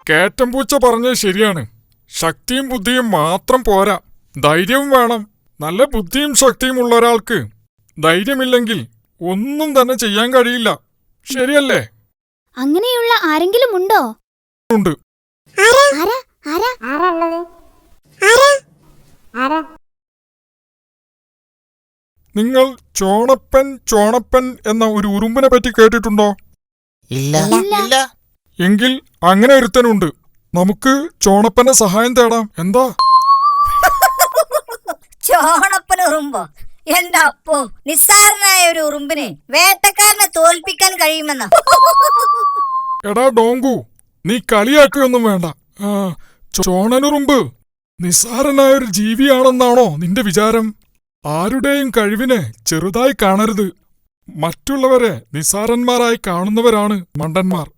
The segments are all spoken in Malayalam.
കേറ്റംപൂച്ച പറഞ്ഞത് ശരിയാണ്. ശക്തിയും ബുദ്ധിയും മാത്രം പോരാ, ധൈര്യവും വേണം. നല്ല ബുദ്ധിയും ശക്തിയും ഉള്ള ഒരാൾക്ക് ധൈര്യമില്ലെങ്കിൽ ഒന്നും തന്നെ ചെയ്യാൻ കഴിയില്ല. ശരിയല്ലേ? അങ്ങനെയുള്ള ആരെങ്കിലും ഉണ്ടോ? ഉണ്ട്. നിങ്ങൾ ചോണപ്പൻ എന്ന ഒരു ഉറുമ്പിനെ പറ്റി കേട്ടിട്ടുണ്ടോ? ഇല്ല. എങ്കിൽ അങ്ങനെ ഒരുത്തനുണ്ട്. നമുക്ക് ചോണപ്പന്റെ സഹായം തേടാം. എന്താ? ചോണപ്പനുറുമ്പോ? എന്റെ അപ്പോ, നിസ്സാരനായ ഒരു ഉറുമ്പിന് വേട്ടക്കാരനെ തോൽപ്പിക്കാൻ കഴിയുമെന്നോ? എടാ ഡോങ്കു, നീ കളിയാക്കുകയൊന്നും വേണ്ട. ചോണനുറുമ്പ് നിസ്സാരനായ ഒരു ജീവിയാണെന്നാണോ നിന്റെ വിചാരം? ആരുടെയും കഴിവിനെ ചെറുതായി കാണരുത്. മറ്റുള്ളവരെ നിസ്സാരന്മാരായി കാണുന്നവരാണ് മണ്ടന്മാർ.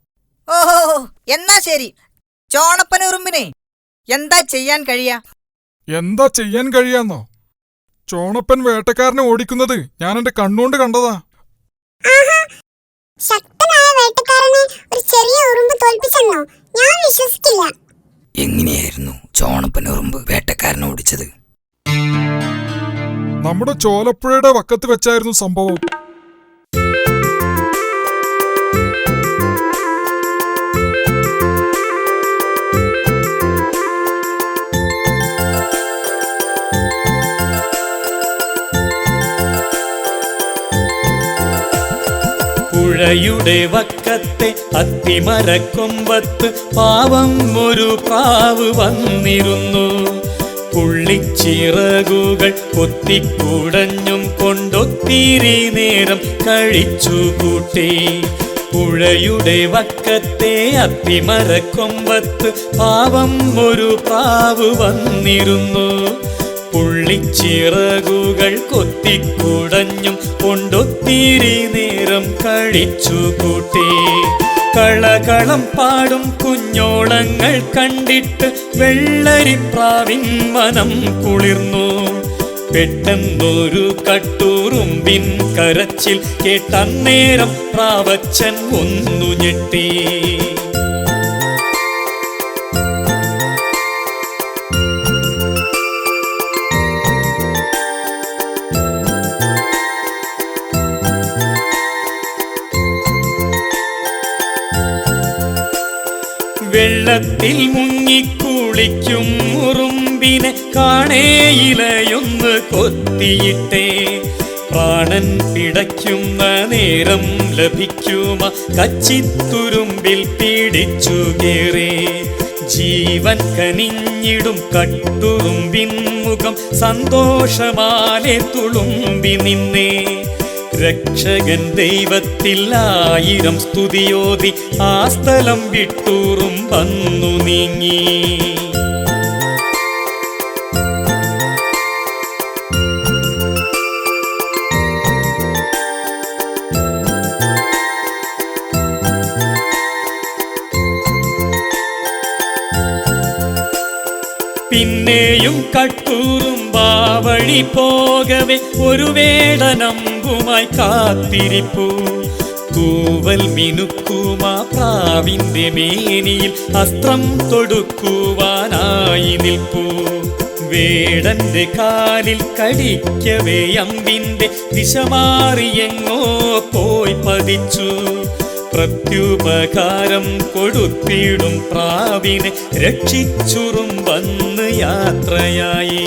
ഓഹോ, എന്നാ ശരി. ചോണപ്പനുറുമ്പിനെ എന്താ ചെയ്യാൻ കഴിയാന്നോ? ചോണപ്പൻ വേട്ടക്കാരനെ ഓടിക്കുന്നത് ഞാൻ എന്റെ കണ്ണുകൊണ്ട് കണ്ടതാ. ശക്തനായ വേട്ടക്കാരനെ ഒരു ചെറിയ ഉറുമ്പ് തോൽപ്പിച്ചെന്നോ? ഞാൻ വിശ്വസിക്കില്ല. എങ്ങനെയായിരുന്നു ചോണപ്പനുറുമ്പ് വേട്ടക്കാരനെ ഓടിച്ചത്? നമ്മുടെ ചോലപ്പുഴയുടെ വക്കത്ത് വെച്ചായിരുന്നു സംഭവം. പുഴയുടെ വക്കത്തെ അത്തിമരക്കൊമ്പത്ത് പാവം ഒരു പ്രാവ് വന്നിരുന്നു. പുള്ളിച്ചിറകുകൾ കൊത്തിക്കുടഞ്ഞും കൊണ്ടൊത്തിരി നേരം കഴിച്ചുകൂട്ടി. പുഴയുടെ വക്കത്തെ അത്തിമരക്കൊമ്പത്ത് പാവം ഒരു പ്രാവ് വന്നിരുന്നു. പുള്ളിച്ചിറകുകൾ കൊത്തിക്കുടഞ്ഞും കൊണ്ടൊത്തിരി നേരം കഴിച്ചുകൂട്ടി. കളകളം പാടും കുഞ്ഞോളങ്ങൾ കണ്ടിട്ട് വെള്ളരിപ്രാവിൻ മനം കുളിർന്നു. പെട്ടെന്നൊരു കട്ടുറുമ്പിൻ കരച്ചിൽ കേട്ടന്നേരം പ്രാവച്ചൻ ഒന്നു ഞെട്ടി. വെള്ളത്തിൽ മുങ്ങിക്കുളിക്കും ഉറുമ്പിനെ കാണേയിലയൊന്ന് കൊത്തിയിട്ടേ. പ്രാണൻ പിടയ്ക്കുന്ന നേരം ലഭിക്കുമ കച്ചിത്തുരുമ്പിൽ പിടിച്ചു കേറി. ജീവൻ കനിഞ്ഞിടും കട്ടുറുമ്പിൻ മുഖം സന്തോഷമാലെ തുളുമ്പി നിന്നേ. രക്ഷകൻ ദൈവത്തിൽ 1000 സ്തുതിയോതി ആ സ്ഥലം വിട്ടുറുമ്പന്നു നീങ്ങി. പിന്നെയും കട്ടുറുമ്പാ വഴി പോകവേ ഒരു വേടനമ്പുമായി കാത്തിരിപ്പു. തൂവൽ മിനുക്കുമാ പ്രാവിന്റെ മേനിയിൽ അസ്ത്രം തൊടുക്കുവാനായി നിൽപ്പു. വേടന്റെ കാലിൽ കടിക്കവേ അമ്പിന്റെ ദിശ മാറിയെങ്ങോ പോയി പതിച്ചു. പ്രത്യുപകാരം കൊടുത്തിടും പ്രാവിനെ രക്ഷിച്ചുറുമ്പന്ന് യാത്രയായി.